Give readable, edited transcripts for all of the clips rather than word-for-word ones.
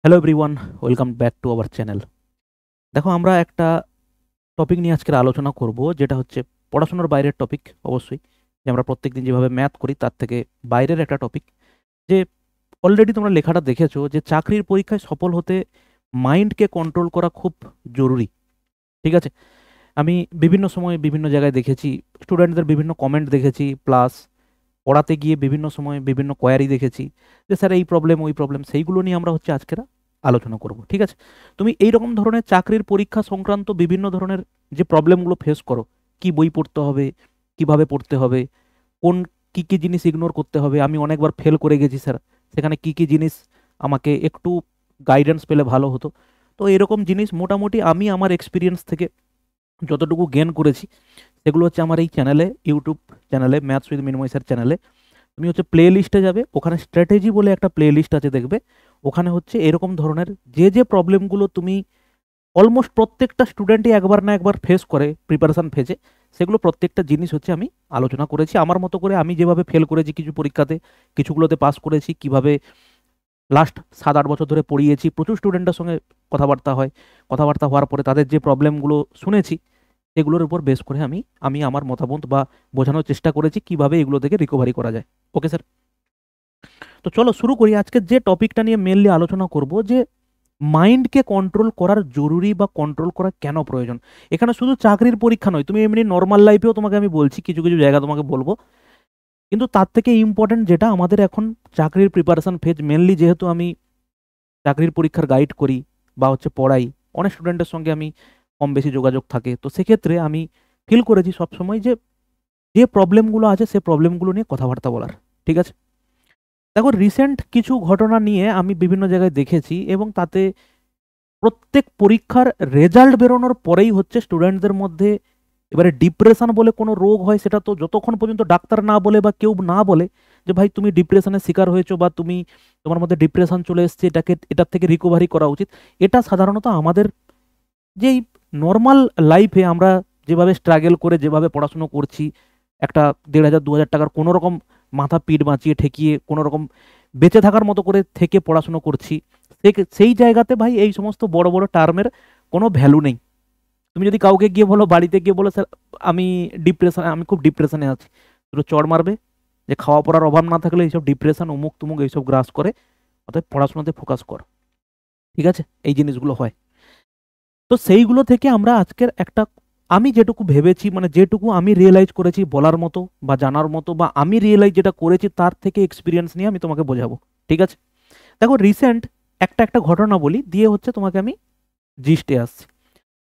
Hello everyone, welcome back to our channel. দেখো, আমরা একটা টপিক নিয়ে আজকের আলোচনা করব, যেটা হচ্ছে পড়াশোনার বাইরের টপিক। অবশ্যই যে আমরা প্রত্যেকদিন যেভাবে ম্যাথ করি তার থেকে বাইরের একটা টপিক। যে অলরেডি তোমরা লেখাটা দেখেছো যে চাকরির পরীক্ষায় সফল হতে মাইন্ডকে কন্ট্রোল করা খুব জরুরি। ঠিক আছে, আমি বিভিন্ন সময় বিভিন্ন জায়গায় দেখেছি, স্টুডেন্টদের বিভিন্ন কমেন্ট দেখেছি, প্লাস পড়াতে গিয়ে বিভিন্ন সময় বিভিন্ন কোয়ারি দেখেছি যে স্যার এই প্রবলেম ওই প্রবলেম, সেইগুলো নিয়ে আমরা হচ্ছে আজকের আলোচনা করব। ঠিক আছে, তুমি এই রকম ধরনের চাকরির পরীক্ষা সংক্রান্ত বিভিন্ন ধরনের যে প্রবলেমগুলো ফেস করো, কি বই পড়তে হবে, কিভাবে পড়তে হবে, কোন কি কি জিনিস ইগনোর করতে হবে, আমি অনেকবার ফেল করে গেছি স্যার, সেখানে কি কি জিনিস আমাকে একটু গাইডেন্স পেলে ভালো হতো। তো এরকম জিনিস মোটামুটি আমি আমার এক্সপিরিয়েন্স থেকে যতটুকু গেন করেছি সেগুলো হচ্ছে আমার এই চ্যানেলে, ইউটিউব চ্যানেলে, ম্যাথস উইথ মিনময় স্যার চ্যানেলে। তুমি হচ্ছে প্লে লিস্টে যাবে, ওখানে স্ট্র্যাটেজি বলে একটা প্লে লিস্ট আছে, দেখবে ওখানে হচ্ছে এরকম ধরনের যে যে প্রবলেমগুলো তুমি অলমোস্ট প্রত্যেকটা স্টুডেন্টই একবার না একবার ফেস করে প্রিপারেশন ফেজে, সেগুলো প্রত্যেকটা জিনিস হচ্ছে আমি আলোচনা করেছি আমার মতো করে। আমি যেভাবে ফেল করেছি কিছু পরীক্ষাতে, কিছুগুলোতে পাস করেছি, কিভাবে লাস্ট 7-8 বছর ধরে পড়িয়েছি, প্রচুর স্টুডেন্টের সঙ্গে কথাবার্তা হয়, কথাবার্তা হওয়ার পরে তাদের যে প্রবলেমগুলো শুনেছি এগুলোর উপর বেস করে আমি আমি আমার মতামত বা বোঝানোর চেষ্টা করেছি কিভাবে এগুলো থেকে রিকভারি করা যায়। ওকে স্যার, তো চলো শুরু করি। আজকে যে টপিকটা নিয়ে মেনলি আলোচনা করব, যে মাইন্ডকে কন্ট্রোল করার জরুরি বা কন্ট্রোল করা কেন প্রয়োজন। এখানে শুধু চাকরির পরীক্ষা নয়, তুমি এমনি নর্মাল লাইফেও তোমাকে আমি বলছি, কিছু কিছু জায়গা তোমাকে বলবো, কিন্তু তার থেকে ইম্পর্টেন্ট যেটা আমাদের এখন চাকরির প্রিপারেশন ফেজ, মেনলি যেহেতু আমি চাকরির পরীক্ষার গাইড করি বা হচ্ছে পড়াই, অনেক স্টুডেন্টের সঙ্গে আমি কম বেশি যোগাযোগ থাকে, তো সেক্ষেত্রে আমি ফিল করেছি সবসময় যে যে প্রবলেমগুলো আছে সে প্রবলেমগুলো নিয়ে কথাবার্তা বলার। ঠিক আছে, দেখো রিসেন্ট কিছু ঘটনা নিয়ে আমি বিভিন্ন জায়গায় দেখেছি, এবং তাতে প্রত্যেক পরীক্ষার রেজাল্ট বেরোনোর পরেই হচ্ছে স্টুডেন্টদের মধ্যে এবারে ডিপ্রেশন বলে কোনো রোগ হয়, সেটা তো যতক্ষণ পর্যন্ত ডাক্তার না বলে বা কেউ না বলে যে ভাই তুমি ডিপ্রেশনের শিকার হয়েছো বা তুমি তোমার মধ্যে ডিপ্রেশন চলে এসেছে, এটার থেকে রিকভারি করা উচিত, এটা সাধারণত আমাদের যেই নর্মাল লাইফে আমরা যেভাবে স্ট্রাগল করে যেভাবে পড়াশুনো করছি, একটা 1,500-2,000 টাকার কোনো রকম মাথা পিঠ বাঁচিয়ে ঠেকিয়ে কোনো রকম বেঁচে থাকার মতো করে থেকে পড়াশুনো করছি, সেই জায়গাতে ভাই এই সমস্ত বড় বড় টার্মের কোনো ভ্যালু নেই। তুমি যদি কাউকে গিয়ে বলো, বাড়িতে গিয়ে বলো স্যার আমি আমি খুব ডিপ্রেশনে আছি, দুটো চড় মারবে যে খাওয়া পড়ার অভাব না থাকলে এইসব ডিপ্রেশন অমুক তুমুক এইসব গ্রাস করে, অতএব পড়াশোনাতে ফোকাস কর। ঠিক আছে, এই জিনিসগুলো হয়। তো সেইগুলো থেকে আমরা আজকের একটা, আমি যেটুকু ভেবেছি মানে যেটুকু আমি রিয়েলাইজ করেছি বলার মতো বা জানার মতো, বা আমি রিয়েলাইজ যেটা করেছি তার থেকে এক্সপিরিয়েন্স নিয়ে আমি তোমাকে বোঝাবো। ঠিক আছে, দেখো রিসেন্ট একটা একটা ঘটনা বলি, দিয়ে হচ্ছে তোমাকে আমি জিস্টে আসছি।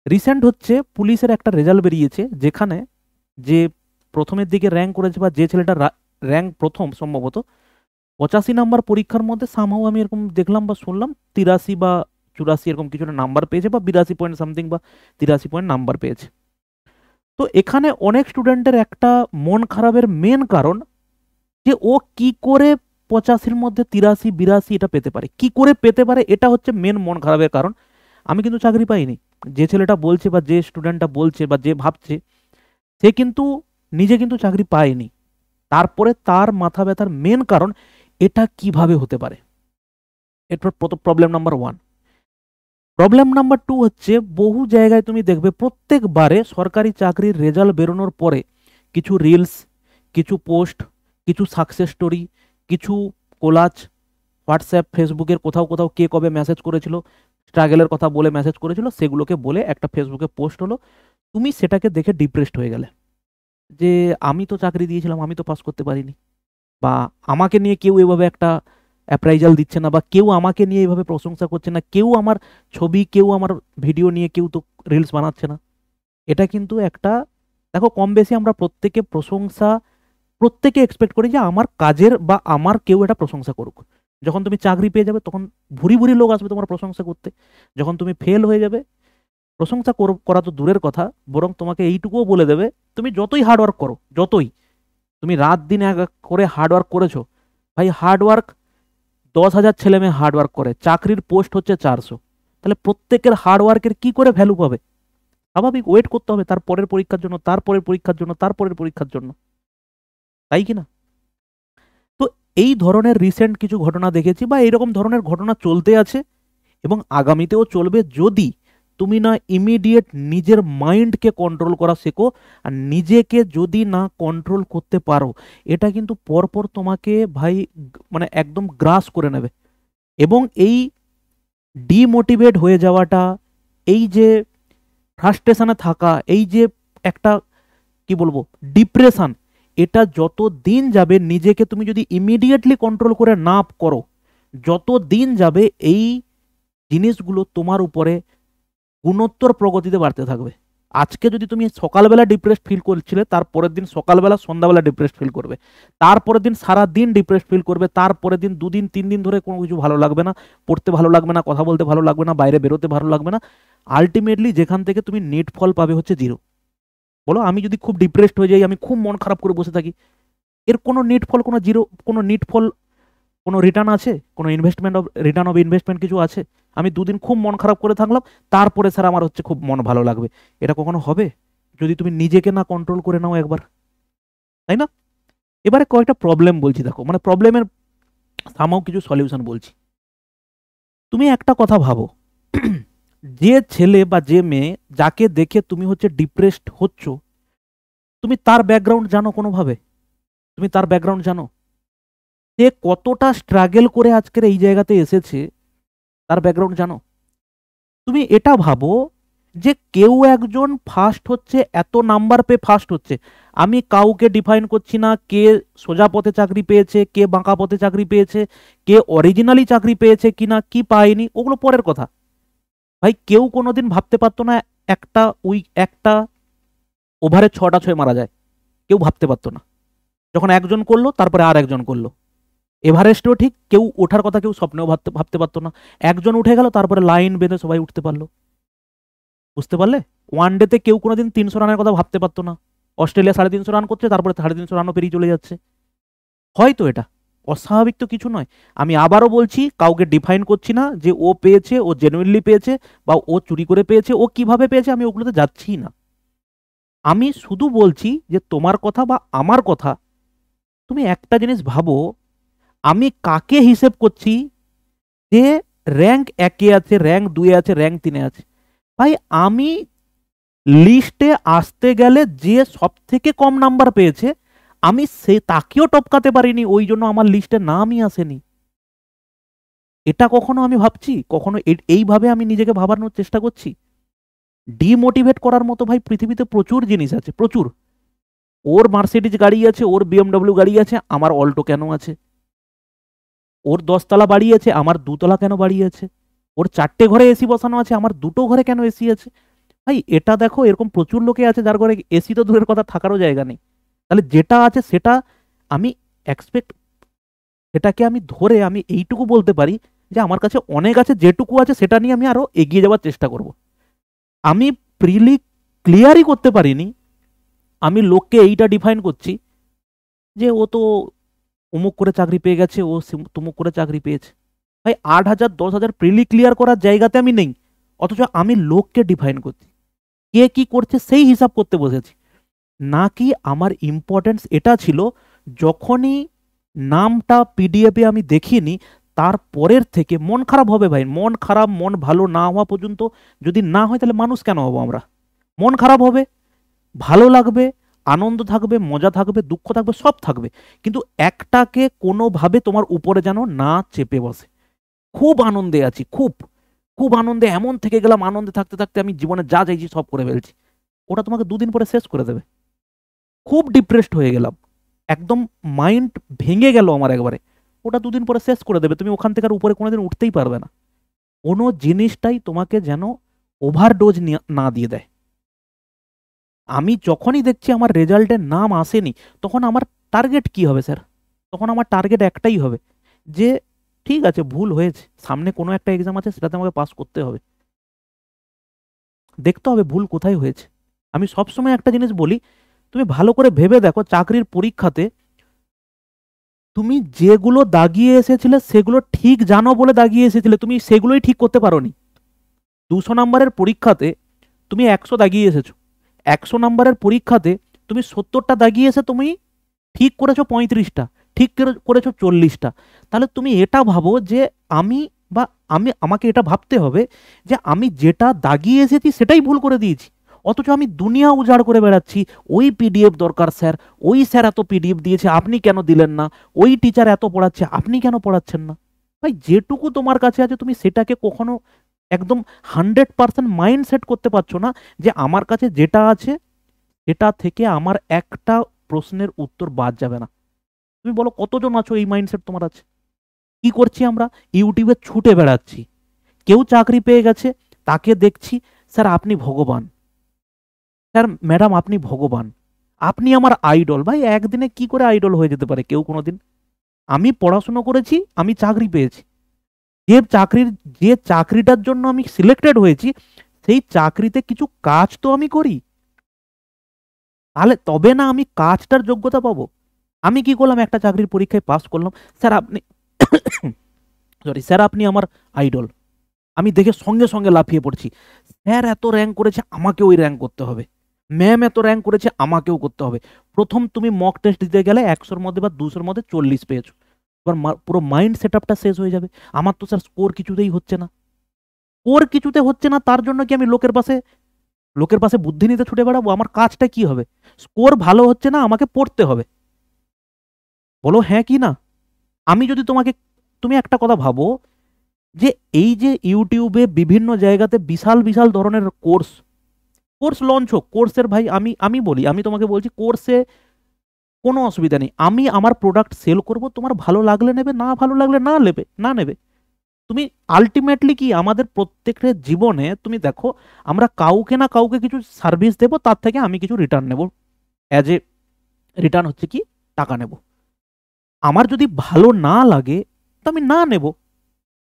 রিসেন্ট হচ্ছে পুলিশের একটা রেজাল্ট বেরিয়েছে, যেখানে যে প্রথমের দিকে র্যাঙ্ক করেছে বা যে ছেলেটা র্যাঙ্ক প্রথম সম্ভবত 85 নাম্বার পরীক্ষার মধ্যে সামহাও আমি এরকম দেখলাম বা শুনলাম 83 বা 84 এরকম কিছু একটা নাম্বার পেয়েছে, বা 82 পয়েন্ট সামথিং বা 83 পয়েন্ট নাম্বার পেয়েছে। তো এখানে অনেক স্টুডেন্টের একটা মন খারাপের মেন কারণ যে ও কি করে 85-র মধ্যে 83-82 এটা পেতে পারে, কি করে পেতে পারে, এটা হচ্ছে মেন মন খারাপের কারণ। আমি কিন্তু চাকরি পাইনি, যে ছেলেটা বলছে বা যে স্টুডেন্টটা বলছে বা যে ভাবছে সে কিন্তু নিজে কিন্তু চাকরি পায়নি। তারপরে তার মাথা ব্যথার মেন কারণ এটা কিভাবে হতে পারে। এরপর problem number one. Problem number two হচ্ছে, বহু জায়গায় তুমি দেখবে প্রত্যেকবারে সরকারি চাকরির রেজাল্ট বেরোনোর পরে কিছু রিলস, কিছু পোস্ট, কিছু সাকসেস স্টোরি, কিছু কোলাজ, হোয়াটসঅ্যাপ ফেসবুকের কোথাও কোথাও কে কবে মেসেজ করেছিল, স্ট্রাগলের কথা বলে মেসেজ করেছিল, সেগুলোকে বলে একটা ফেসবুকে পোস্ট হলো, তুমি সেটাকে দেখে ডিপ্রেসড হয়ে গেলে যে আমি তো চাকরি দিয়েছিলাম, আমি তো পাস করতে পারিনি, বা আমাকে নিয়ে কেউ এভাবে একটা অ্যাপ্রাইজাল দিচ্ছে না, বা কেউ আমাকে নিয়ে এইভাবে প্রশংসা করছে না, কেউ আমার ছবি, কেউ আমার ভিডিও নিয়ে কেউ তো রিলস বানাচ্ছে না। এটা কিন্তু একটা, দেখো কম বেশি আমরা প্রত্যেকে প্রশংসা, প্রত্যেকে এক্সপেক্ট করি যে আমার কাজের বা আমার কেউ এটা প্রশংসা করুক। যখন তুমি চাকরি পেয়ে যাবে তখন ভুরি ভুরি লোক আসবে তোমার প্রশংসা করতে, যখন তুমি ফেল হয়ে যাবে প্রশংসা করা তো দূরের কথা, বরং তোমাকে এইটুকুও বলে দেবে তুমি যতই হার্ডওয়ার্ক করো, যতই তুমি রাত দিন এক এক করে হার্ডওয়ার্ক করেছো, ভাই হার্ডওয়ার্ক 10,000 ছেলে মেয়ে হার্ডওয়ার্ক করে, চাকরির পোস্ট হচ্ছে 400, তাহলে প্রত্যেকের হার্ডওয়ার্কের কি করে ভ্যালু পাবে? স্বাভাবিক ওয়েট করতে হবে তার পরের পরীক্ষার জন্য, তারপরের পরীক্ষার জন্য, তারপরের পরীক্ষার জন্য, তাই কি না? তো এই ধরনের রিসেন্ট কিছু ঘটনা দেখেছি বা এইরকম ধরনের ঘটনা চলতে আছে, এবং আগামীতেও চলবে, যদি তুমি না ইমিডিয়েট নিজের মাইন্ডকে কন্ট্রোল করা শেখো। আর নিজেকে যদি না কন্ট্রোল করতে পারো, এটা কিন্তু পরপর তোমাকে ভাই মানে একদম গ্রাস করে নেবে। এবং এই ডিমোটিভেট হয়ে যাওয়াটা, এই যে ফ্রাস্ট্রেশনে থাকা, এই যে একটা কি বলবো ডিপ্রেশন, এটা যত দিন যাবে, নিজেকে তুমি যদি ইমিডিয়েটলি কন্ট্রোল করে না করো, যত দিন যাবে এই জিনিসগুলো তোমার উপরে গুণোত্তর প্রগতিতে বাড়তে থাকবে। আজকে যদি তুমি সকালবেলা ডিপ্রেসড ফিল করছিলে, তারপরের দিন সকালবেলা সন্ধ্যাবেলা ডিপ্রেসড ফিল করবে, তারপরের দিন সারা দিন ডিপ্রেসড ফিল করবে, তারপরের দিন 2 দিন 3 দিন ধরে কোনো কিছু ভালো লাগবে না, পড়তে ভালো লাগবে না, কথা বলতে ভালো লাগবে না, বাইরে বেরোতে ভালো লাগবে না। আলটিমেটলি যেখান থেকে তুমি নেট ফল পাবে হচ্ছে 0। বলো, আমি যদি খুব ডিপ্রেসড হয়ে যাই, আমি খুব মন খারাপ করে বসে থাকি, এর কোনো নেট ফল, কোনো জিরো, কোনো নেট ফল, কোনো রিটার্ন আছে? কোনো investment of return of investment কিছু আছে? আমি 2 দিন খুব মন খারাপ করে থাকলাম, তারপরে স্যার আমার হচ্ছে খুব মন ভালো লাগবে, এটা কখনো হবে যদি তুমি নিজেকে না কন্ট্রোল করে নাও একবার, তাই না? এবারে কয়েকটা প্রবলেম বলছি, দেখো মানে প্রবলেমের সামাও কিছু সলিউশন বলছি। তুমি একটা কথা ভাবো, যে ছেলে বা যে মেয়ে যাকে দেখে তুমি হচ্ছে ডিপ্রেসড হচ্ছ, তুমি তার ব্যাকগ্রাউন্ড জানো কোনোভাবে? তুমি তার ব্যাকগ্রাউন্ড জানো? সে কতটা স্ট্রাগল করে আজকের এই জায়গাতে এসেছে, তার ব্যাকগ্রাউন্ড জানো? তুমি এটা ভাবো যে কেউ একজন ফার্স্ট হচ্ছে, এত নাম্বার পেয়ে ফার্স্ট হচ্ছে। আমি কাউকে ডিফাইন করছি না কে সোজা পথে চাকরি পেয়েছে, কে বাঁকা পথে চাকরি পেয়েছে, কে অরিজিনালি চাকরি পেয়েছে কিনা, কি পায়নি, ওগুলো পরের কথা। ভাই কেউ কোনোদিন ভাবতে পারতো না একটা ওভারে 6টা 6 মারা যায়, কেউ ভাবতে পারতো না। যখন একজন করলো, তারপরে আর একজন করলো। এভারেস্টেও ঠিক কেউ ওঠার কথা কেউ স্বপ্নেও ভাবতে পারতো না। একজন উঠে গেল, তারপরে লাইন বেঁধে সবাই উঠতে পারলো। বুঝতে পারলে? ওয়ান ডেতে কেউ কোনোদিন 300 রানের কথা ভাবতে পারতো না। অস্ট্রেলিয়া 350 রান করছে, তারপরে 350 রানও পেরিয়ে চলে যাচ্ছে। হয়তো এটা অস্বাভাবিক তো কিছু নয়। আমি আবারও বলছি, কাউকে ডিফাইন করছি না যে ও পেয়েছে, ও জেনুইনলি পেয়েছে, বা ও চুরি করে পেয়েছে, ও কিভাবে পেয়েছে, আমি ওগুলোতে যাচ্ছি না। আমি শুধু বলছি যে তোমার কথা বা আমার কথা, তুমি একটা জিনিস ভাবো, আমি কাকে হিসেব করছি যে র্যাঙ্ক 1-এ আছে, র্যাঙ্ক 2-এ আছে, র্যাঙ্ক 3-এ আছে। ভাই আমি লিস্টে আসতে গেলে যে সব থেকে কম নাম্বার পেয়েছে, আমি সে তাকেও টপকাতে পারিনি, ওই জন্য আমার লিস্টে নামই আসেনি। এটা কখনো আমি ভাবছি? কখনো এইভাবে আমি নিজেকে ভাবানোর চেষ্টা করছি? ডিমোটিভেট করার মতো ভাই পৃথিবীতে প্রচুর জিনিস আছে, প্রচুর। ওর মার্সিডিজ গাড়ি আছে, ওর বিএমডব্লিউ গাড়ি আছে, আমার অল্টো কেন আছে? ওর 10 তলা বাড়ি আছে, আমার 2 তলা কেন বাড়ি আছে? ওর 4টে ঘরে এসি বসানো আছে, আমার 2টো ঘরে কেন এসি আছে? ভাই এটা দেখো, এরকম প্রচুর লোকে আছে যার ঘরে এসি তো দূরের কথা, থাকারও জায়গা নেই। তাহলে যেটা আছে সেটা আমি এক্সপেক্ট, সেটাকে আমি ধরে আমি এইটুকু বলতে পারি যে আমার কাছে অনেক আছে, যেটুকু আছে সেটা নিয়ে আমি আরো এগিয়ে যাওয়ার চেষ্টা করব। আমি প্রিলি ক্লিয়ারই করতে পারিনি, আমি লোককে এইটা ডিফাইন করছি যে ও তো অমুক করে চাকরি পেয়ে গেছে, ও তমুক করে চাকরি পেয়েছে। ভাই 8,000 10,000 প্রিলি ক্লিয়ার করার জায়গাতে আমি নেই, অথচ আমি লোককে ডিফাইন করছি, কে কি করছে সেই হিসাব করতে বসেছি। নাকি আমার ইম্পর্টেন্স এটা ছিল, যখনই নামটা পিডিএফে আমি দেখিনি, তারপরের থেকে মন খারাপ হবে ভাই, মন খারাপ, মন ভালো না হওয়া পর্যন্ত, যদি না হয় তাহলে মানুষ কেন হবো আমরা? মন খারাপ হবে, ভালো লাগবে, আনন্দ থাকবে, মজা থাকবে, দুঃখ থাকবে, সব থাকবে, কিন্তু একটাকে কোনোভাবে তোমার উপরে যেন না চেপে বসে। খুব আনন্দে আছি, খুব খুব আনন্দে, এমন থেকে গেলাম, আনন্দে থাকতে থাকতে আমি জীবনে যা চাইছি সব করে ফেলছি, ওটা তোমাকে 2 দিন পরে শেষ করে দেবে। খুব ডিপ্রেসড হয়ে গেলাম, একদম মাইন্ড ভেঙে গেল আমার একবারে, ওটা 2 দিন পরে শেষ করে দেবে। তুমি ওখান থেকে আর উপরে কোনোদিন উঠতেই পারবে না। কোনো জিনিসটাই তোমাকে যেন ওভারডোজ না দিয়ে দেয়। আমি যখনই দেখছি আমার রেজাল্টের নাম আসেনি, তখন আমার টার্গেট কি হবে স্যার? তখন আমার টার্গেট একটাই হবে যে ঠিক আছে, ভুল হয়েছে, সামনে কোনো একটা এক্সাম আছে, সেটাতে আমাকে পাস করতে হবে, দেখতে হবে ভুল কোথায় হয়েছে। আমি সবসময় একটা জিনিস বলি, তুমি ভালো করে ভেবে দেখো, চাকরির পরীক্ষাতে তুমি যেগুলো দাগিয়ে এসেছিলে সেগুলো ঠিক জানো বলে দাগিয়ে এসেছিলে, তুমি সেগুলোই ঠিক করতে পারোনি। 200 নম্বরের পরীক্ষাতে তুমি 100 দাগিয়ে এসেছো, 100 নম্বরের পরীক্ষাতে তুমি 70টা দাগিয়ে এসে তুমি ঠিক করেছো 35টা, ঠিক করেছো 40টা। তাহলে তুমি এটা ভাবো যে আমি বা আমাকে এটা ভাবতে হবে যে আমি যেটা দাগিয়ে এসেছি সেটাই ভুল করে দিয়েছি, অথচ আমি দুনিয়া উজাড় করে বেড়াচ্ছি ওই পিডিএফ দরকার স্যার, ওই স্যার এত পিডিএফ দিয়েছে আপনি কেন দিলেন না, ওই টিচার এত পড়াচ্ছে আপনি কেন পড়াচ্ছেন না। ভাই যেটুকু তোমার কাছে আছে তুমি সেটাকে কখনো একদম 100% মাইন্ড সেট করতে পারছো না যে আমার কাছে যেটা আছে এটা থেকে আমার একটা প্রশ্নের উত্তর বাদ যাবে না। তুমি বলো কতজন আছো এই মাইন্ডসেট তোমার আছে? কি করছি আমরা? ইউটিউবে ছুটে বেড়াচ্ছি, কেউ চাকরি পেয়ে গেছে তাকে দেখছি স্যার আপনি ভগবান, স্যার ম্যাডাম আপনি ভগবান, আপনি আমার আইডল। ভাই একদিনে কি করে আইডল হয়ে যেতে পারে কেউ কোনোদিন? আমি পড়াশুনো করেছি, আমি চাকরি পেয়েছি, যে চাকরিটার জন্য আমি সিলেক্টেড হয়েছি সেই চাকরিতে কিছু কাজ তো আমি করি, তাহলে তবে না আমি কাজটার যোগ্যতা পাবো। আমি কি করলাম, একটা চাকরির পরীক্ষায় পাস করলাম, স্যার আপনি স্যার আপনি আমার আইডল, আমি দেখে সঙ্গে সঙ্গে লাফিয়ে পড়ছি, স্যার এত র্যাঙ্ক করেছে আমাকেও ওই র্যাঙ্ক করতে হবে, ম্যাম এত র্যাঙ্ক করেছে আমাকেও করতে হবে। প্রথম তুমি মক টেস্ট দিতে গেলে 100-র মধ্যে বা 200-র মধ্যে 40 পেয়েছো, এবার পুরো মাইন্ড সেট আপটা শেষ হয়ে যাবে। আমার তো স্যার স্কোর কিছুতেই হচ্ছে না, স্কোর কিছুতে হচ্ছে না, তার জন্য কি আমি লোকের পাশে বুদ্ধি নিতে ছুটে বেড়াবো? আমার কাজটা কি হবে? স্কোর ভালো হচ্ছে না, আমাকে পড়তে হবে। বলো হ্যাঁ কি না? আমি যদি তুমি একটা কথা ভাবো যে এই যে ইউটিউবে বিভিন্ন জায়গাতে বিশাল বিশাল ধরনের কোর্স লঞ্চ হোক, কোর্সের ভাই আমি বলি, আমি তোমাকে বলছি কোর্সে কোনো অসুবিধা নেই, আমি আমার প্রোডাক্ট সেল করব, তোমার ভালো লাগলে নেবে, না ভালো লাগলে না নেবে। তুমি আলটিমেটলি কি আমাদের প্রত্যেকের জীবনে তুমি দেখো আমরা কাউকে না কাউকে কিছু সার্ভিস দেবো, তার থেকে আমি কিছু রিটার্ন নেব, অ্যাজ এ রিটার্ন হচ্ছে কি টাকা নেব। আমার যদি ভালো না লাগে তো আমি না নেব,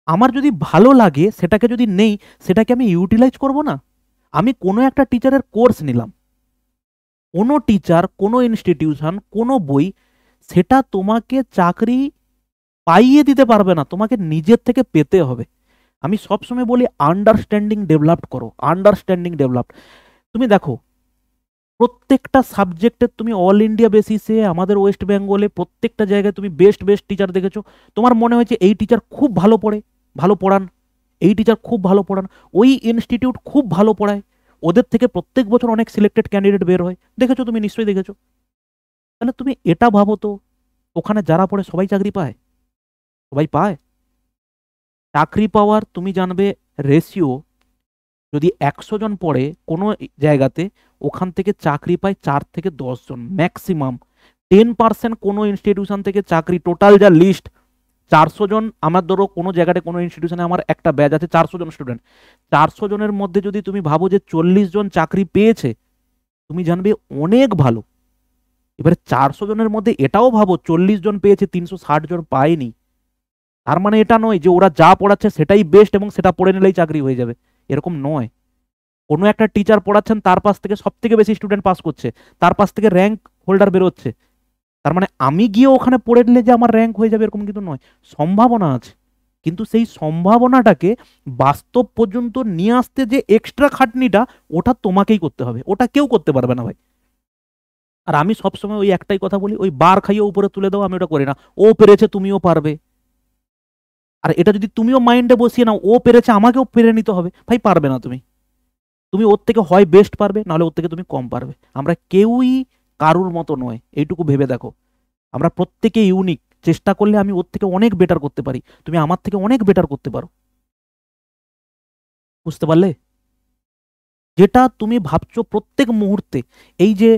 আমার যদি ভালো লাগে সেটাকে যদি নেই সেটাকে আমি ইউটিলাইজ করব না। আমি কোনো একটা টিচারের কোর্স নিলাম, কোনো টিচার, কোনো ইনস্টিটিউশন, কোনো বই সেটা তোমাকে চাকরি পাইয়ে দিতে পারবে না, তোমাকে নিজের থেকে পেতে হবে। আমি সবসময় বলি আন্ডারস্ট্যান্ডিং ডেভেলপ করো, আন্ডারস্ট্যান্ডিং ডেভেলপ। তুমি দেখো প্রত্যেকটা সাবজেক্টের তুমি অল ইন্ডিয়া বেসিসে আমাদের ওয়েস্ট বেঙ্গলে প্রত্যেকটা জায়গায় তুমি বেস্ট বেস্ট টিচার দেখেছো, তোমার মনে হয়েছে এই টিচার খুব ভালো পড়ান, এই টিচার খুব ভালো পড়ান, ওই ইনস্টিটিউট খুব ভালো পড়ায়, ওদের থেকে প্রত্যেক বছর অনেক সিলেক্টেড ক্যান্ডিডেট বের হয়, দেখেছো তুমি, নিশ্চয়ই দেখেছো। তাহলে তুমি এটা ভাবো তো ওখানে যারা পড়ে সবাই চাকরি পায়? সবাই পায়? চাকরি পাওয়ার তুমি জানবে রেশিও, যদি 100 জন পড়ে কোনো জায়গাতে, ওখান থেকে চাকরি পায় 4 থেকে 10 জন ম্যাক্সিমাম। 10% কোনো ইনস্টিটিউশন থেকে চাকরি, টোটাল যা লিস্ট 400 জন, আমার ধরো কোনো জায়গাতে কোনো ইনস্টিটিউশনে আমার একটা ব্যাচ আছে 400 জন স্টুডেন্ট, 400 জনের মধ্যে যদি তুমি ভাবো যে 40 জন চাকরি পেয়েছে, তুমি জানবে অনেক ভালো। এবারে 400 জনের মধ্যে এটাও ভাবো 40 জন পেয়েছে, 360 জন পায়নি, তার মানে এটা নয় যে ওরা যা পড়াচ্ছে সেটাই বেস্ট এবং সেটা পড়ে নিলেই চাকরি হয়ে যাবে, এরকম নয়। কোনো একটা টিচার পড়াচ্ছেন, তার পাশ থেকে সব থেকে বেশি স্টুডেন্ট পাস করছে, তার পাশ থেকে র্যাঙ্ক হোল্ডার বেরোচ্ছে, তার মানে আমি গিয়ে ওখানে পড়ে নিলে যে আমার র্যাঙ্ক হয়ে যাবে এরকম কিন্তু নয়, সম্ভাবনা আছে। কিন্তু সেই সম্ভাবনাটাকে বাস্তব পর্যন্ত নিয়ে আসতে যে এক্সট্রা খাটনিটা, ওটা তোমাকেই করতে হবে, ওটা কেউ করতে পারবে না ভাই। আর আমি সবসময় ওই একটাই কথা বলি, ওই বার খাইয়ে উপরে তুলে দাও, আমি ওটা করি না। ও পেরেছে তুমিও পারবে, আর এটা যদি তুমিও মাইন্ডে বসিয়ে নাও ও পেরেছে আমাকেও পেরে নিতে হবে, ভাই পারবে না তুমি। তুমি ওর থেকে হয় বেস্ট পারবে, নাহলে ওর থেকে তুমি কম পারবে। আমরা কেউই কারুর মতো নয়, এইটুকু ভেবে দেখো। আমরা প্রত্যেকে ইউনিক, চেষ্টা করলে আমি ওর থেকে অনেক বেটার করতে পারি, তুমি আমার থেকে অনেক বেটার করতে পারো। বুঝতে পারলে? যেটা তুমি ভাবছো প্রত্যেক মুহূর্তে, এই যে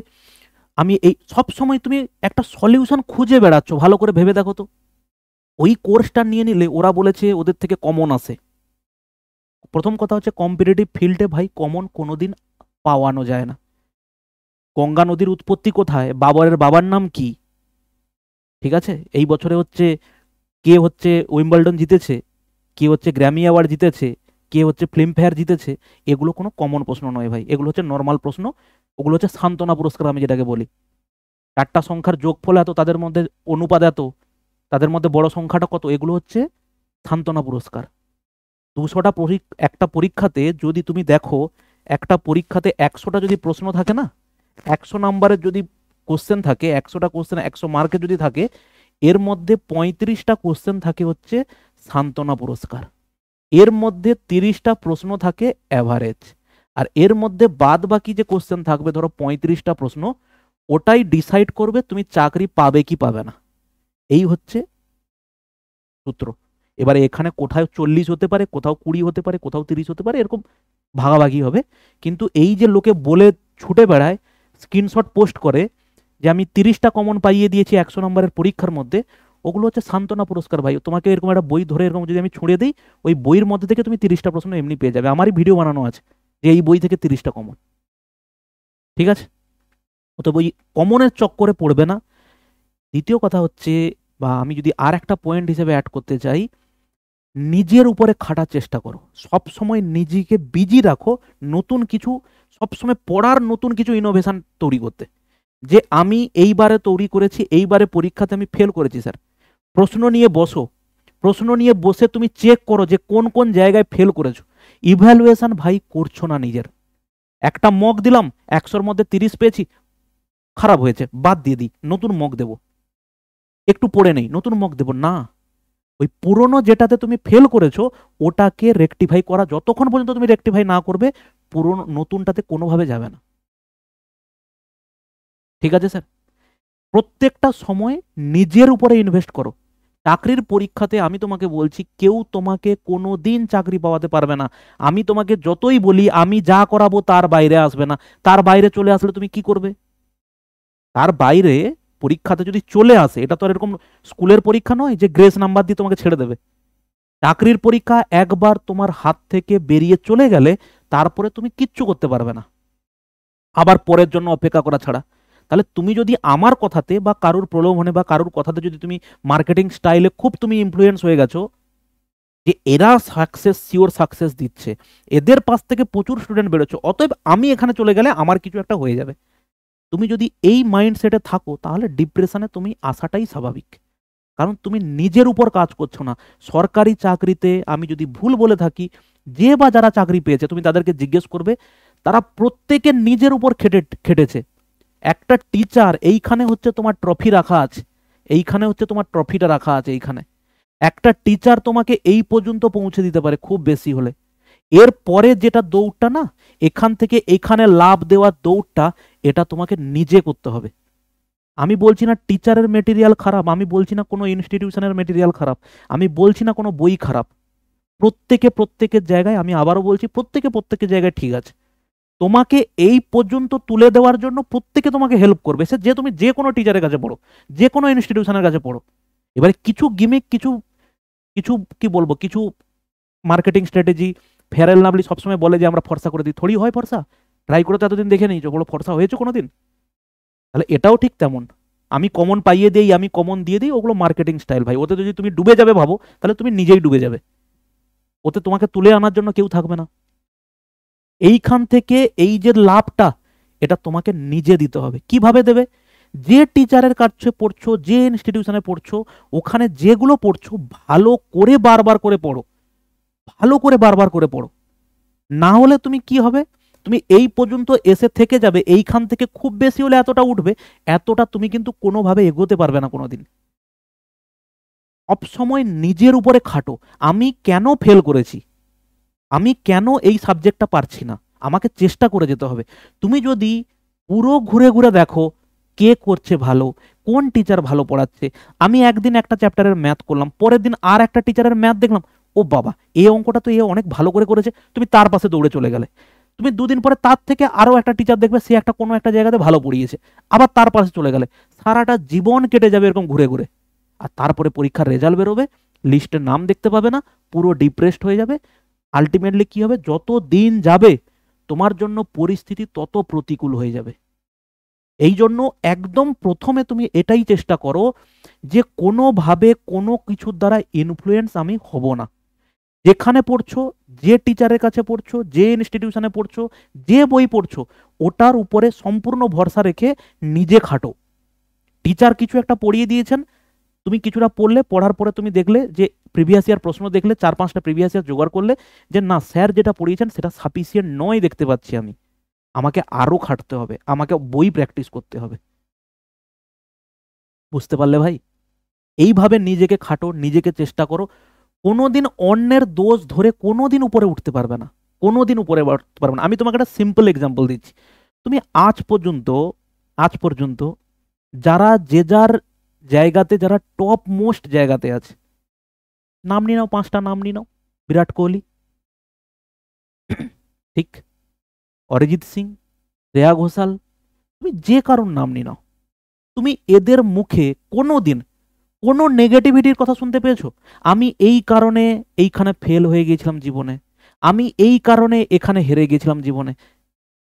আমি এই সব সময় তুমি একটা সলিউশন খুঁজে বেড়াচ্ছ, ভালো করে ভেবে দেখো তো। ওই কোর্সটা নিয়ে নিলে ওরা বলেছে ওদের থেকে কমন আসে। প্রথম কথা হচ্ছে কম্পিটিটিভ ফিল্ডে ভাই কমন কোনোদিন পাওয়ানো যায় না। গঙ্গা নদীর উৎপত্তি কোথায়, বাবরের বাবার নাম কি, ঠিক আছে, এই বছরে হচ্ছে কে হচ্ছে উইম্বলডন জিতেছে, কে হচ্ছে গ্র্যামি অ্যাওয়ার্ড জিতেছে, কে হচ্ছে ফিল্মফেয়ার জিতেছে, এগুলো কোনো কমন প্রশ্ন নয় ভাই, এগুলো হচ্ছে নর্মাল প্রশ্ন। ওগুলো হচ্ছে সান্ত্বনা পুরস্কার আমি যেটাকে বলি। চারটা সংখ্যার যোগফল এত, তাদের মধ্যে অনুপাত এত, তাদের মধ্যে বড় সংখ্যাটা কত, এগুলো হচ্ছে সান্ত্বনা পুরস্কার। 200টা একটা পরীক্ষাতে যদি তুমি দেখো, একটা পরীক্ষাতে 100টা যদি প্রশ্ন থাকে না, 100 নাম্বারের যদি কোশ্চেন থাকে, 100টা কোশ্চেন 100 মার্কের যদি থাকে, এর মধ্যে 35টা কোশ্চেন থাকে হচ্ছে সান্ত্বনা পুরস্কার, এর মধ্যে 30টা প্রশ্ন থাকে অ্যাভারেজ, আর এর মধ্যে বাদ বাকি যে কোশ্চেন থাকবে ধরো 35টা প্রশ্ন, ওটাই ডিসাইড করবে তুমি চাকরি পাবে কি পাবে না। এই হচ্ছে সূত্র। এবারে এখানে কোথাও 40 হতে পারে, কোথাও 20 হতে পারে, কোথাও 30 হতে পারে, এরকম ভাগাভাগি হবে। কিন্তু এই যে লোকে বলে ছুটে বেড়ায়, স্ক্রিনশট পোস্ট করে যে আমি 30টা কমন পাইয়ে দিয়েছি 100 নম্বরের পরীক্ষার মধ্যে, ওগুলো হচ্ছে সান্ত্বনা পুরস্কার ভাই। তোমাকে এরকম একটা বই ধরে এরকম যদি আমি ছুঁড়ে দিই, ওই বইয়ের মধ্যে থেকে তুমি 30টা প্রশ্ন এমনি পেয়ে যাবে, আমারই ভিডিও বানানো আছে যে এই বই থেকে 30টা কমন। ঠিক আছে, তো বই কমনের চক্করে পড়বে না। দ্বিতীয় কথা হচ্ছে, বা আমি যদি আর একটা পয়েন্ট হিসেবে অ্যাড করতে চাই, নিজের উপরে খাটার চেষ্টা করো, সব সময় নিজেকে বিজি রাখো নতুন কিছু, সবসময় পড়ার নতুন কিছু ইনোভেশন তৈরি করতে। যে আমি এইবারে তৈরি করেছি, এইবারে পরীক্ষাতে আমি ফেল করেছি স্যার, প্রশ্ন নিয়ে বসো, প্রশ্ন নিয়ে বসে তুমি চেক করো যে কোন কোন জায়গায় ফেল করেছো। ইভ্যালুয়েশন ভাই করছো না নিজের। একটা মক দিলাম, 100-র মধ্যে 30 পেয়েছি, খারাপ হয়েছে, বাদ দিয়ে দিই, নতুন মক দেবো, একটু পড়ে নেই, নতুন মক দেবো না। ওই পুরনো যেটাতে তুমি ফেল করেছো ওটাকে রেকটিফাই করা, যতক্ষণ পর্যন্ত তুমি রেকটিফাই না করবে পুরনো নতুনটাতে কোনোভাবে যাবে না। ঠিক আছে স্যার, প্রত্যেকটা সময় নিজের উপরে ইনভেস্ট করো। চাকরির পরীক্ষাতে আমি তোমাকে বলছি, কেউ তোমাকে কোনো দিন চাকরি পাওয়াতে পারবে না। আমি তোমাকে যতই বলি আমি যা করাবো তার বাইরে আসবে না, তার বাইরে চলে আসলে তুমি কি করবে? তার বাইরে পরীক্ষাতে যদি চলে আসে, এটা তো আর এরকম স্কুলের পরীক্ষা নয় যে গ্রেস নাম্বার দিয়ে তোমাকে ছেড়ে দেবে। চাকরির পরীক্ষা একবার তোমার হাত থেকে বেরিয়ে চলে গেলে তারপরে তুমি কিচ্ছু করতে পারবে না, আবার পরের জন্য অপেক্ষা করা ছাড়া। তাহলে তুমি যদি আমার কথাতে বা কারুর প্রলোভনে বা কারুর কথাতে যদি তুমি মার্কেটিং স্টাইলে খুব তুমি ইনফ্লুয়েন্স হয়ে গেছো যে এরা সাকসেস, শিওর সাকসেস দিচ্ছে, এদের পাশ থেকে প্রচুর স্টুডেন্ট বেরোচ্ছে, অতএব আমি এখানে চলে গেলে আমার কিছু একটা হয়ে যাবে, তুমি যদি এই মাইন্ডসেটে থাকো তাহলে ডিপ্রেশনে তুমি আসাটাই স্বাভাবিক। কারণ তুমি নিজের উপর কাজ করছো না। সরকারি চাকরিতে আমি যদি ভুল বলে থাকি, যে বা যারা চাকরি পেয়েছে তুমি তাদেরকে জিজ্ঞেস করবে, তারা প্রত্যেকে নিজের উপর খেটেছে। একটা টিচার, এইখানে হচ্ছে তোমার ট্রফি রাখা আছে, এইখানে হচ্ছে তোমার ট্রফিটা রাখা আছে এইখানে, একটা টিচার তোমাকে এই পর্যন্ত পৌঁছে দিতে পারে খুব বেশি হলে। এর পরে যেটা দৌড়টা না, এখান থেকে এখানে লাভ দেওয়ার দৌড়টা, এটা তোমাকে নিজে করতে হবে। আমি বলছি না টিচারের মেটেরিয়াল খারাপ, আমি বলছি না কোনো ইনস্টিটিউশনের মেটেরিয়াল খারাপ, আমি বলছি না কোনো বই খারাপ, প্রত্যেকে প্রত্যেকের জায়গায়, আমি আবারও বলছি প্রত্যেকে প্রত্যেকের জায়গায় ঠিক আছে। তোমাকে এই পর্যন্ত তুলে দেওয়ার জন্য প্রত্যেকে তোমাকে হেল্প করবে, সে যে তুমি যে কোনো টিচারের কাছে পড়ো, যে কোনো ইনস্টিটিউশনের কাছে পড়ো। এবারে কিছু গিমিক, কিছু কিছু কি বলবো, কিছু marketing strategy, fair and lovely সবসময় বলে যে আমরা ফর্সা করে দিই, থোড়ি হয় ফর্সা, ট্রাই করে তো এতদিন দেখে নিই যেগুলো ফর্সা হয়েছে কোনোদিন। তাহলে এটাও ঠিক তেমন, আমি কমন পাইয়ে দিই, আমি কমন দিয়ে দিই, ওগুলো মার্কেটিং স্টাইল ভাই। ওতে যদি তুমি ডুবে যাবে ভাবো, তাহলে তুমি নিজেই ডুবে যাবে, ওতে তোমাকে তুলে আনার জন্য কেউ থাকবে না। এইখান থেকে এই যে লাভটা, এটা তোমাকে নিজে দিতে হবে। কিভাবে দেবে? যে টিচারের কাছে পড়ছো, যে ইনস্টিটিউশনে পড়ছো, ওখানে যেগুলো পড়ছো ভালো করে বারবার করে পড়ো, ভালো করে বারবার করে পড়ো। না হলে তুমি কি হবে, তুমি এই পর্যন্ত এসে থেকে যাবে, এইখান থেকে খুব বেশি হলে এতটা উঠবে, এতটা তুমি কিন্তু কোনোভাবে এগোতে পারবে না কোনোদিন। সব সময় নিজের উপরে খাটো, আমি কেন ফেল করেছি, আমি কেন এই সাবজেক্টটা পারছি না, আমাকে চেষ্টা করে যেতে হবে। তুমি যদি পুরো ঘুরে ঘুরে দেখো কে করছে ভালো, কোন টিচার ভালো পড়াচ্ছে, আমি একদিন একটা চ্যাপ্টারের ম্যাথ করলাম, পরের দিন আর একটা টিচারের ম্যাথ দেখলাম, ও বাবা এই অঙ্কটা তো এ অনেক ভালো করে করেছে, তুমি তার পাশে দৌড়ে চলে গেলে। তুমি দুদিন পরে তার থেকে আরো একটা টিচার দেখবে, সে একটা কোনো একটা জায়গাতে ভালো পড়িয়েছে, আবার তার পাশে চলে গেলে, সারাটা জীবন কেটে যাবে এরকম ঘুরে ঘুরে। আর তারপরে পরীক্ষার রেজাল্ট বেরোবে, লিস্টের নাম দেখতে পাবে না, পুরো ডিপ্রেসড হয়ে যাবে। আলটিমেটলি কি হবে, যত দিন যাবে তোমার জন্য পরিস্থিতি তত প্রতিকূল হয়ে যাবে। এই জন্য একদম প্রথমে তুমি এটাই চেষ্টা করো যে কোনোভাবে কোনো কিছুর দ্বারা ইনফ্লুয়েন্স আমি হব না। যেখানে পড়ছো, যে টিচারের কাছে পড়ছো, যে ইনস্টিটিউশনে পড়ছো, যে বই পড়ছো, ওটার উপরে সম্পূর্ণ ভরসা রেখে নিজে খাটো। টিচার কিছু একটা পড়িয়ে দিয়েছেন, তুমি কিছুটা পড়লে, পড়ার পরে তুমি দেখলে যে প্রিভিয়াস ইয়ার প্রশ্ন দেখলে, 4-5টা প্রিভিয়াস ইয়ার জোগাড় করলে যে না স্যার যেটা পড়িয়েছেন সেটা সাফিসিয়েন্ট নয় দেখতে পাচ্ছি আমি, আমাকে আরো খাটতে হবে, আমাকে বই প্র্যাকটিস করতে হবে। বুঝতে পারলে ভাই? এইভাবে নিজেকে খাটো, নিজেকে চেষ্টা করো। কোনোদিন অন্যের দোষ ধরে কোনোদিন উপরে উঠতে পারবে না, কোনোদিন উপরে উঠতে পারবে না। আমি তোমাকে একটা সিম্পল এক্সাম্পল দিচ্ছি। তুমি আজ পর্যন্ত যারা যে যার জায়গাতে, যারা টপ মোস্ট জায়গাতে আছে, নাম নিয়ে নাও, 5টা নাম নিয়ে নাও। বিরাট কোহলি, ঠিক, অরিজিৎ সিং, শ্রেয়া ঘোষাল, তুমি যে কারোর নাম নিয়ে নাও, তুমি এদের মুখে কোনোদিন কোনো নেগেটিভিটির কথা শুনতে পেয়েছো? আমি এই কারণে এইখানে ফেল হয়ে গিয়েছিলাম জীবনে, আমি এই কারণে এখানে হেরে গিয়েছিলাম জীবনে।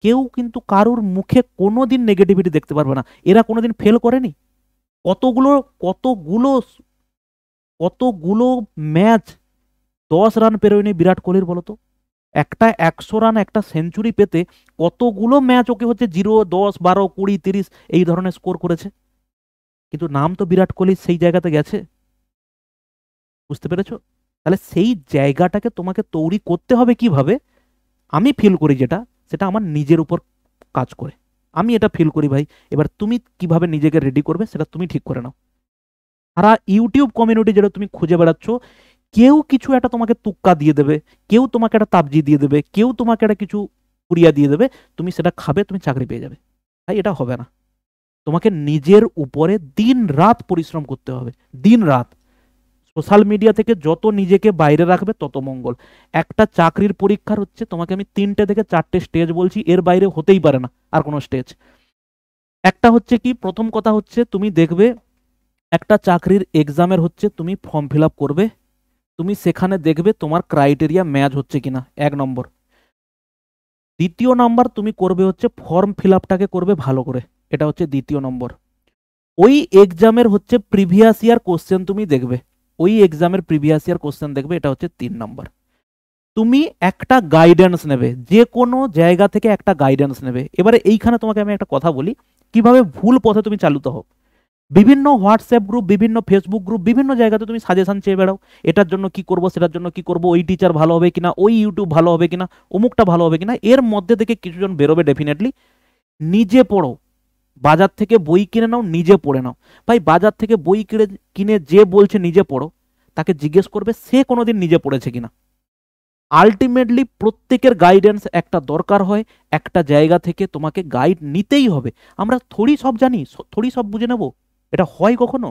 কেউ কিন্তু কারোর মুখে কোনোদিন নেগেটিভিটি দেখতে পারবে না। এরা কোনোদিন ফেল করেনি। কতগুলো কতগুলো কতগুলো ম্যাচ 10 রান পেরোয়নি বিরাট কোহলির, বলো তো? একটা 100 রান, একটা সেঞ্চুরি পেতে কতগুলো ম্যাচ ওকে হচ্ছে 0, 10, 12, 20, 30 এই ধরনের স্কোর করেছে। কিন্তু নাম তো বিরাট কোহলি সেই জায়গাতে গেছে। বুঝতে পেরেছো? তাহলে সেই জায়গাটাকে তোমাকে তৈরি করতে হবে কিভাবে? আমি ফিল করি যেটা, সেটা আমার নিজের উপর কাজ করে আমি এটা ফিল করি ভাই। এবার তুমি কিভাবে নিজেকে রেডি করবে সেটা তুমি ঠিক করে নাও। সারা ইউটিউব কমিউনিটি যেটা তুমি খুঁজে বেড়াচ্ছ, কেউ কিছু একটা তোমাকে তুক্কা দিয়ে দেবে, কেউ তোমাকে একটা তাবজি দিয়ে দেবে, কেউ তোমাকে একটা কিছু পুরিয়া দিয়ে দেবে, তুমি সেটা খাবে, তুমি চাকরি পেয়ে যাবে। ভাই এটা হবে না। তোমাকে নিজের উপরে দিন রাত পরিশ্রম করতে হবে, দিন রাত। সোশ্যাল মিডিয়া থেকে যত নিজেকে বাইরে রাখবে তত মঙ্গল। একটা চাকরির পরীক্ষার হচ্ছে, তোমাকে আমি 3টে থেকে 4টে স্টেজ বলছি, এর বাইরে হতেই পারে না আর কোনো স্টেজ। একটা হচ্ছে কি, প্রথম কথা হচ্ছে তুমি দেখবে একটা চাকরির এক্সামের হচ্ছে তুমি ফর্ম ফিল আপ করবে, তুমি সেখানে দেখবে তোমার ক্রাইটেরিয়া ম্যাচ হচ্ছে কিনা, 1 নম্বর। দ্বিতীয় নাম্বার তুমি করবে হচ্ছে ফর্ম ফিল আপটাকে করবে ভালো করে, এটা হচ্ছে দ্বিতীয় নম্বর। ওই এক্সামের হচ্ছে প্রিভিয়াস ইয়ার কোশ্চেন তুমি দেখবে, ওই এক্সামের প্রিভিয়াস ইয়ার কোশ্চেন দেখবে, এটা হচ্ছে 3 নম্বর। তুমি একটা গাইডেন্স নেবে, যে কোনো জায়গা থেকে একটা গাইডেন্স নেবে। এবারে এইখানে তোমাকে আমি একটা কথা বলি, কিভাবে ভুল পথে তুমি চালিত হও। বিভিন্ন হোয়াটসঅ্যাপ গ্রুপ, বিভিন্ন ফেসবুক গ্রুপ, বিভিন্ন জায়গাতে তুমি সাজেশন চেয়ে বেড়াও, এটার জন্য কি করব, সেটার জন্য কি করব, ওই টিচার ভালো হবে কিনা, ওই ইউটিউব ভালো হবে কিনা, অমুকটা ভালো হবে কিনা। এর মধ্যে থেকে কিছুজন বেরোবে ডেফিনেটলি। নিজে পড়ো, বাজার থেকে বই কিনে নাও, নিজে পড়ে নাও। ভাই বাজার থেকে বই কিনে যে বলছে নিজে পড়ো, তাকে জিজ্ঞেস করবে সে কোনোদিন নিজে পড়েছে কিনা। আলটিমেটলি প্রত্যেকের গাইডেন্স একটা দরকার হয়, একটা জায়গা থেকে তোমাকে গাইড নিতেই হবে। আমরা থোড়ি সব জানি, থোড়ি সব বুঝে নেব, এটা হয় কখনো?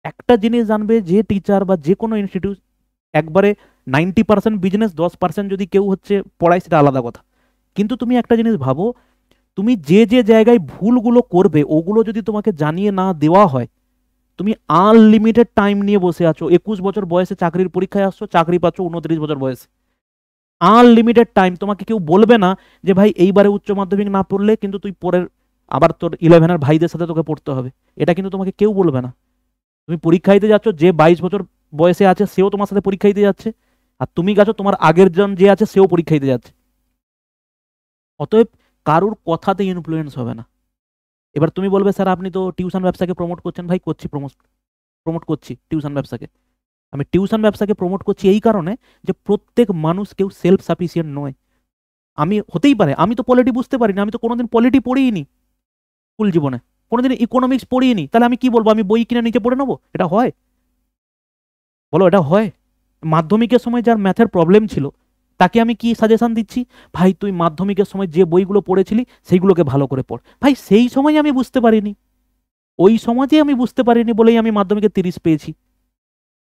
একটা জিনিস জানবে, যে টিচার বা যে কোনো ইনস্টিটিউট একবারে 90% বিজনেস, 10% যদি কেউ হচ্ছে পড়ায়, সেটা আলাদা কথা। কিন্তু তুমি একটা জিনিস ভাবো, তুমি যে যে জায়গায় ভুলগুলো করবে ওগুলো যদি তোমাকে জানিয়ে না দেওয়া হয়, তুমি আনলিমিটেড টাইম নিয়ে বসে আছো, 21 বছর বয়সে চাকরির পরীক্ষায় আসছো, চাকরি পাচ্ছ 29 বছর বয়সে। আনলিমিটেড টাইম, তোমাকে কেউ বলবে না যে ভাই এইবারে উচ্চ মাধ্যমিক না পড়লে কিন্তু তুই পরের আবার তোর 11-এর ভাইদের সাথে তোকে পড়তে হবে, এটা কিন্তু তোমাকে কেউ বলবে না। তুমি পরীক্ষা দিতে যাচ্ছ, যে 22 বছর বয়সে আছে সেও তোমার সাথে পরীক্ষা দিতে যাচ্ছে, আর তুমি গেছো তোমার আগের জন যে আছে সেও পরীক্ষা দিতে যাচ্ছে। অতএব কারুর কথাতে ইনফ্লুয়েন্স হবে না। এবার তুমি বলবে স্যার আপনি তো টিউশন ব্যবসাকে প্রমোট করছেন। ভাই করছি, প্রমোট করছি টিউশন ব্যবসাকে। আমি টিউশন ব্যবসাকে প্রমোট করছি এই কারণে যে প্রত্যেক মানুষ কেউ সেলফ সাফিসিয়েন্ট নয়। আমি হতেই পারে, আমি তো পলিটি বুঝতে পারি না, আমি তো কোনোদিন পলিটি পড়িনি স্কুল জীবনে, কোনোদিন ইকোনমিক্স পড়িনি, তাহলে আমি কি বলবো আমি বই কিনে নিচে পড়ে নেবো? এটা হয়? বলো এটা হয়? মাধ্যমিকের সময় যার ম্যাথের প্রবলেম ছিল, তাকে আমি কি সাজেশন দিচ্ছি, ভাই তুই মাধ্যমিকের সময় যে বইগুলো পড়েছিলি সেইগুলোকে ভালো করে পড়। ভাই সেই সময় আমি বুঝতে পারিনি, ওই সমাজে আমি বুঝতে পারিনি বলেই আমি মাধ্যমিকে 30 পেয়েছি,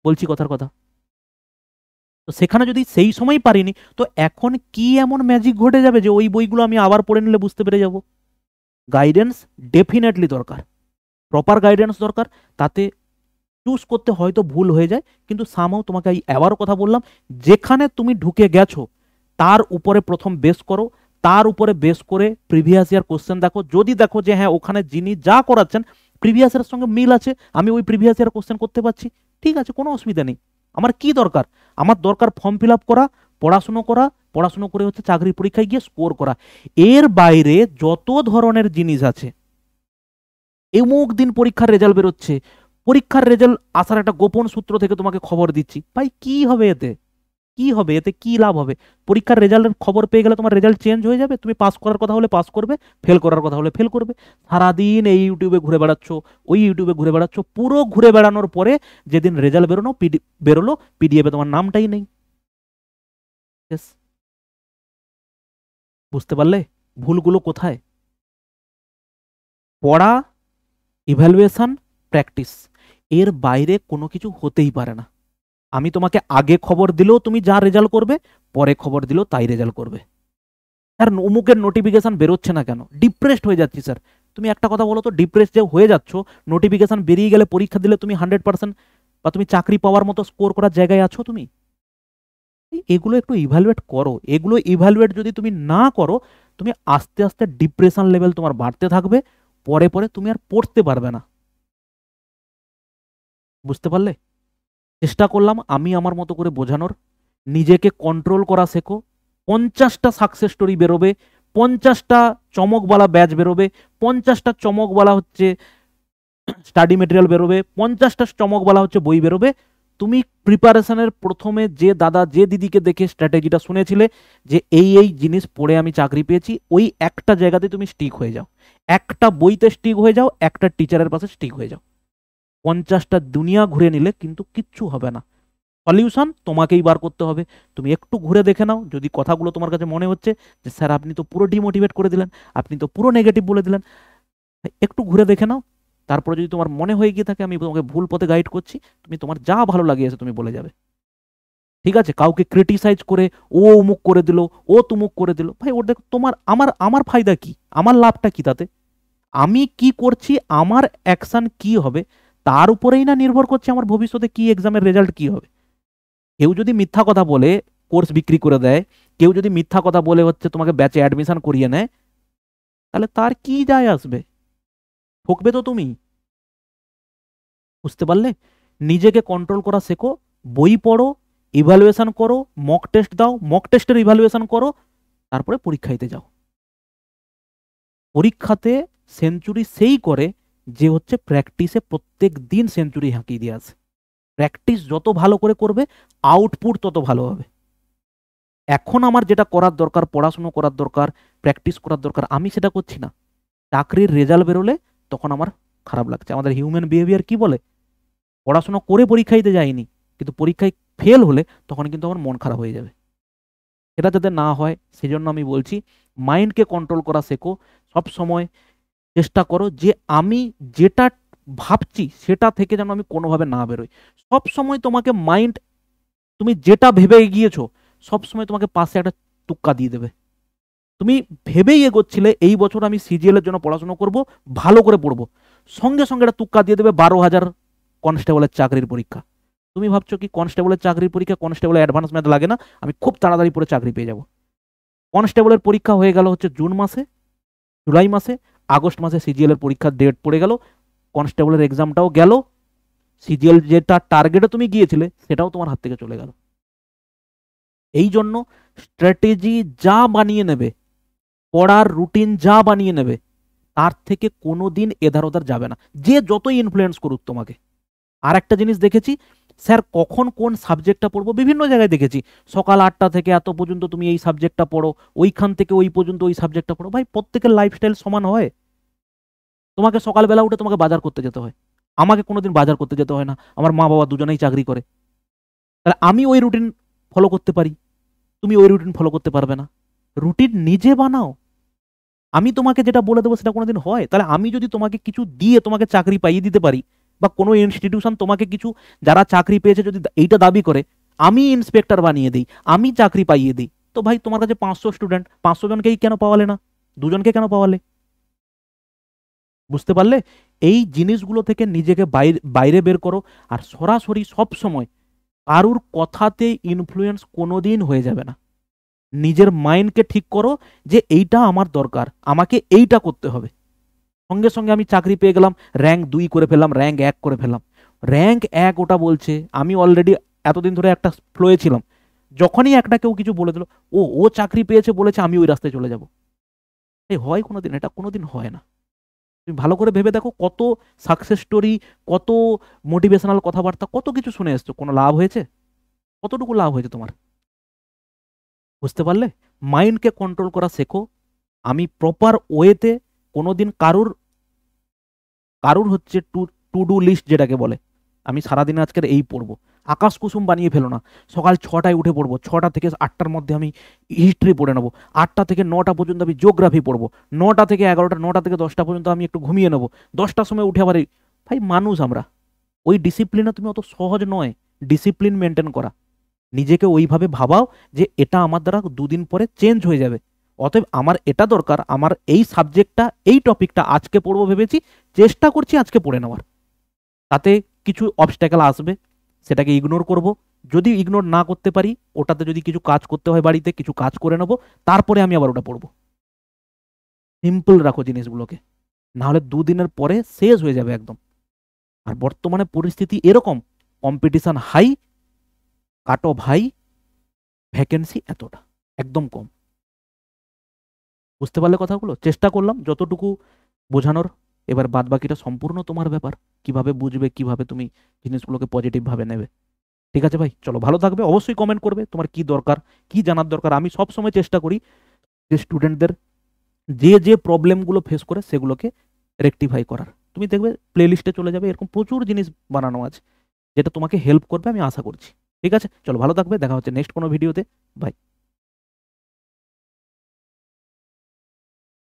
বলছি কথার কথা। তো সেখানে যদি সেই সময় পারিনি, তো এখন কি এমন ম্যাজিক ঘটে যাবে যে ওই বইগুলো আমি আবার পড়ে নিলে বুঝতে পেরে যাব? গাইডেন্স ডেফিনেটলি দরকার, প্রপার গাইডেন্স দরকার। তাতে চুজ করতে হয়তো ভুল হয়ে যায়, কিন্তু সামহাও তোমাকে এই আবারও কথা বললাম, যেখানে তুমি ঢুকে গেছো তার উপরে প্রথম বেস করো, তার উপরে বেস করে প্রিভিয়াস ইয়ার কোশ্চেন দেখো। যদি দেখো যে হ্যাঁ ওখানে যিনি যা করাচ্ছেন প্রিভিয়াস ইয়ারের সঙ্গে মিল আছে, আমি ওই প্রিভিয়াস ইয়ার কোশ্চেন করতে পারছি, ঠিক আছে, কোনো অসুবিধা নেই। আমার কি দরকার? আমার দরকার ফর্ম ফিল আপ করা, পড়াশুনো করা, পড়াশুনো করে হচ্ছে চাকরির পরীক্ষায় গিয়ে স্কোর করা। এর বাইরে যত ধরনের জিনিস আছে, অমুক দিন পরীক্ষার রেজাল্ট বেরোচ্ছে, পরীক্ষার রেজাল্ট আসার একটা গোপন সূত্র থেকে তোমাকে খবর দিচ্ছি, ভাই কি হবে এতে? কি হবে এতে, কি লাভ হবে? পরীক্ষার রেজাল্টের খবর পেয়ে গেলে তোমার রেজাল্ট চেঞ্জ হয়ে যাবে? তুমি পাস করার কথা হলে পাস করবে, ফেল করার কথা হলে ফেল করবে। সারাদিন এই ইউটিউবে ঘুরে বেড়াচ্ছ, ওই ইউটিউবে ঘুরে বেড়াচ্ছ, পুরো ঘুরে বেড়ানোর পরে যেদিন রেজাল্ট বেরোলো, পিডিএফে তোমার নামটাই নেই। Yes, বুঝতে পারলে ভুলগুলো কোথায়? পড়া, ইভ্যালুয়েশন, প্র্যাকটিস, এর বাইরে কোনো কিছু হতেই পারে না। আমি তোমাকে আগে খবর দিলেও তুমি যা রেজাল্ট করবে, পরে খবর দিলেও তাই রেজাল্ট করবে। স্যার অমুকের নোটিফিকেশন বেরোচ্ছে না কেন? ডিপ্রেসড হয়ে যাচ্ছি স্যার। তুমি একটা কথা বলো তো, ডিপ্রেস যে হয়ে যাচ্ছ, নোটিফিকেশন বেরিয়ে গেলে পরীক্ষা দিলে তুমি 100% বা তুমি চাকরি পাওয়ার মতো স্কোর করার জায়গায় আছো তুমি? এগুলো একটু ইভ্যালুয়েট করো। এগুলো ইভ্যালুয়েট যদি তুমি না করো, তুমি আস্তে আস্তে ডিপ্রেশন লেভেল তোমার বাড়তে থাকবে, পরে পরে তুমি আর পড়তে পারবে না। বুঝতে পারলে? চেষ্টা করলাম আমি আমার মতো করে বোঝানোর। নিজেকে কন্ট্রোল করা শেখো। 50টা সাকসেস স্টোরি বেরোবে, 50টা চমকওয়ালা ব্যাচ বেরোবে, 50টা চমকওয়ালা হচ্ছে স্টাডি মেটেরিয়াল বেরোবে, 50টা চমকওয়ালা হচ্ছে বই বেরোবে। তুমি প্রিপারেশনের প্রথমে যে দাদা যে দিদিকে দেখে স্ট্র্যাটেজিটা শুনেছিলে যে এই এই জিনিস পড়ে আমি চাকরি পেয়েছি, ওই একটা জায়গাতে তুমি স্টিক হয়ে যাও, একটা বইতে স্টিক হয়ে যাও, একটা টিচারের পাশে স্টিক হয়ে যাও। 50টা দুনিয়া ঘুরে নিলে কিন্তু কিচ্ছু হবে না। সলিউশন তোমাকেই বার করতে হবে। তুমি একটু ঘুরে দেখে নাও, যদি কথাগুলো তোমার কাছে মনে হচ্ছে যে স্যার আপনি তো পুরো ডিমোটিভেট করে দিলেন, আপনি তো পুরো নেগেটিভ বলে দিলেন, একটু ঘুরে দেখে নাও। তারপরে যদি তোমার মনে হয়ে গিয়ে থাকে আমি তোমাকে ভুল পথে গাইড করছি, তুমি তোমার যা ভালো লাগিয়েছে তুমি বলে যাবে। ঠিক আছে? কাউকে ক্রিটিসাইজ করে ও অমুক করে দিল, ও তুমুক করে দিল, ভাই ওর দেখো তোমার আমার আমার ফায়দা কি, আমার লাভটা কি তাতে? আমি কি করছি, আমার অ্যাকশন কি হবে, তার উপরেই না নির্ভর করছে আমার ভবিষ্যতে কি এক্সামের রেজাল্ট কি হবে। কেউ যদি মিথ্যা কথা বলে কোর্স বিক্রি করে দেয়, কেউ যদি মিথ্যা কথা বলে হচ্ছে তোমাকে ব্যাচে অ্যাডমিশন করিয়ে নেয়, তাহলে তার কি যায় আসবে? ঠকবে তো তুমি। বুঝতে পারলে? নিজেকে কন্ট্রোল করা শেখো, বই পড়ো, ইভ্যালুয়েশন করো, মক টেস্ট দাও, মক টেস্টের ইভ্যালুয়েশন করো, তারপরে পরীক্ষা দিতে যাও। পরীক্ষাতে সেঞ্চুরি সেই করে যে হচ্ছে প্র্যাকটিসে প্রত্যেক দিন সেঞ্চুরি হাঁকিয়ে দিয়ে আসে। প্র্যাকটিস যত ভালো করে করবে, আউটপুট তত ভালো হবে। এখন আমার যেটা করার দরকার, পড়াশুনো করার দরকার, প্র্যাকটিস করার দরকার, আমি সেটা করছি না। চাকরির রেজাল্ট বেরোলে তখন আমার খারাপ লাগছে। আমাদের হিউম্যান বিহেভিয়ার কি বলে, পড়াশোনা করে পরীক্ষা দিতে যাইনি, কিন্তু পরীক্ষায় ফেল হলে তখন কিন্তু আমার মন খারাপ হয়ে যাবে। এটা যাতে না হয় সেজন্য আমি বলছি মাইন্ডকে কন্ট্রোল করা শেখো। সব সময় চেষ্টা করো যে আমি যেটা ভাবছি সেটা থেকে যেন আমি কোনোভাবে না বেরোই। সব সময় তোমাকে মাইন্ড, তুমি যেটা ভেবে গিয়েছো, সব সময় তোমাকে পাশে একটা তুক্কা দিয়ে দেবে। তুমি ভেবেই এগোচ্ছিলে এই বছর আমি সিজিএল এর জন্য পড়াশোনা করব, ভালো করে পড়বো, সঙ্গে সঙ্গে একটা তুক্কা দিয়ে দেবে 12,000 কনস্টেবলের চাকরির পরীক্ষা। তুমি ভাবছো কি কনস্টেবলের চাকরির পরীক্ষা, কনস্টেবলের অ্যাডভান্স ম্যাথ লাগে না, আমি খুব তাড়াতাড়ি পড়ে চাকরি পেয়ে যাব। কনস্টেবলের পরীক্ষা হয়ে গেল হচ্ছে জুন মাসে, জুলাই মাসে, আগস্ট মাসে সিজিএল এর পরীক্ষার ডেট পড়ে গেল, কনস্টেবলের এক্সামটাও গেল, সিজিএল যেটা টার্গেটে তুমি গিয়েছিলে সেটাও তোমার হাত থেকে চলে গেল। এই জন্য স্ট্র্যাটেজি যা বানিয়ে নেবে, পড়ার রুটিন যা বানিয়ে নেবে, তার থেকে কোনো দিন এধার ওধার যাবে না, যে যতই ইনফ্লুয়েন্স করুক তোমাকে। আর একটা জিনিস দেখেছি, স্যার কখন কোন সাবজেক্টটা পড়বো বিভিন্ন জায়গায় দেখেছি, সকাল 8টা থেকে এত পর্যন্ত তুমি এই সাবজেক্টটা পড়ো, ওইখান থেকে ওই পর্যন্ত ওই সাবজেক্টটা পড়ো। ভাই প্রত্যেকের লাইফস্টাইল সমান হয়? তোমাকে সকালবেলা উঠে তোমাকে বাজার করতে যেতে হয়, আমাকে কোনোদিন বাজার করতে যেতে হয় না, আমার মা বাবা দুজনেই চাকরি করে। তাহলে আমি ওই রুটিন ফলো করতে পারি, তুমি ওই রুটিন ফলো করতে পারবে না। রুটিন নিজে বানাও। আমি তোমাকে যেটা বলে দেবো সেটা কোনোদিন হয়? তাহলে আমি যদি তোমাকে কিছু দিয়ে তোমাকে চাকরি পাইয়ে দিতে পারি, বা কোনো ইনস্টিটিউশন তোমাকে কিছু, যারা চাকরি পেয়েছে যদি এইটা দাবি করে আমি ইন্সপেক্টর বানিয়ে দিই, আমি চাকরি পাইয়ে দিই, তো ভাই তোমার কাছে 500 স্টুডেন্ট, 500 জনকেই কেন পাওয়ালে না, দুজনকে কেন পাওয়ালে? বুঝতে পারলে? এই জিনিসগুলো থেকে নিজেকে বাইরে বাইরে বের করো। আর সরাসরি সব সময় কারুর কথাতে ইনফ্লুয়েন্স কোনোদিন হয়ে যাবে না। নিজের মাইন্ডকে ঠিক করো যে এইটা আমার দরকার, আমাকে এইটা করতে হবে। সঙ্গে সঙ্গে আমি চাকরি পেয়ে গেলাম, র্যাঙ্ক 2 করে ফেললাম, র্যাঙ্ক 1 করে ফেললাম। র্যাঙ্ক 1 ওটা বলছে, আমি অলরেডি এতদিন ধরে একটা ফ্লোয়ে ছিলাম, যখনই একটা কেউ কিছু বলে দিল, ও ও চাকরি পেয়েছে বলেছে আমি ওই রাস্তায় চলে যাব, এই হয় কোনোদিন? এটা কোনোদিন হয় না। তুমি ভালো করে ভেবে দেখো, কত সাকসেস স্টোরি, কত মোটিভেশনাল কথাবার্তা, কত কিছু শুনে এসছো, কোনো লাভ হয়েছে? কতটুকু লাভ হয়েছে তোমার? বুঝতে পারলে? মাইন্ডকে কন্ট্রোল করা শেখো। আমি প্রপার ওয়েতে কোনোদিন কারুর কারুর হচ্ছে টু ডু লিস্ট যেটাকে বলে, আমি সারাদিনে আজকের এই পড়বো, আকাশ কুসুম বানিয়ে ফেলো না। সকাল 6টায় উঠে পড়বো, 6টা থেকে 8টার মধ্যে আমি হিস্ট্রি পড়ে নেবো, 8টা থেকে 9টা পর্যন্ত আমি জিওগ্রাফি পড়বো, 9টা থেকে 11টা, 9টা থেকে 10টা পর্যন্ত আমি একটু ঘুমিয়ে নেবো, 10টার সময় উঠে আবার ভাই মানুষ আমরা, ওই ডিসিপ্লিনে তুমি অত সহজ নয় ডিসিপ্লিন মেনটেন করা। নিজেকে ওইভাবে ভাবাও যে এটা আমার দ্বারা দুদিন পরে চেঞ্জ হয়ে যাবে। অতএব আমার এটা দরকার, আমার এই সাবজেক্টটা, এই টপিকটা আজকে পড়বো ভেবেছি, চেষ্টা করছি আজকে পড়ে নেওয়ার। তাতে কিছু অবস্ট্যাকল আসবে, সেটাকে ইগনোর করব। যদি ইগনোর না করতে পারি, ওটাতে যদি কিছু কাজ করতে হয় বাড়িতে, কিছু কাজ করে নেবো, তারপরে আমি আবার ওটা পড়বো। সিম্পল রাখো জিনিসগুলোকে, নাহলে দুদিনের পরে শেষ হয়ে যাবে একদম। আর বর্তমানে পরিস্থিতি এরকম, competition high, cut off high, vacancy এতটা একদম কম। বুঝতে পারলে কথাগুলো? চেষ্টা করলাম যতটুকু বোঝানোর। এবার বাদ বাকিটা সম্পূর্ণ তোমার ব্যাপার, কিভাবে বুঝবে, কিভাবে তুমি জিনিসগুলোকে পজিটিভ ভাবে নেবে। ঠিক আছে ভাই, চলো ভালো থাকবে। অবশ্যই কমেন্ট করবে তোমার কি দরকার, কি জানার দরকার। আমি সব সময় চেষ্টা করি যে স্টুডেন্টদের যে যে প্রবলেমগুলো ফেস করে সেগুলোকে রেকটিফাই করার। তুমি দেখবে প্লে লিস্টে চলে যাবে, এরকম প্রচুর জিনিস বানানো আছে যেটা তোমাকে হেল্প করবে, আমি আশা করছি। ঠিক আছে, চলো ভালো থাকবে, দেখা হচ্ছে নেক্সট কোনো ভিডিওতে। বাই।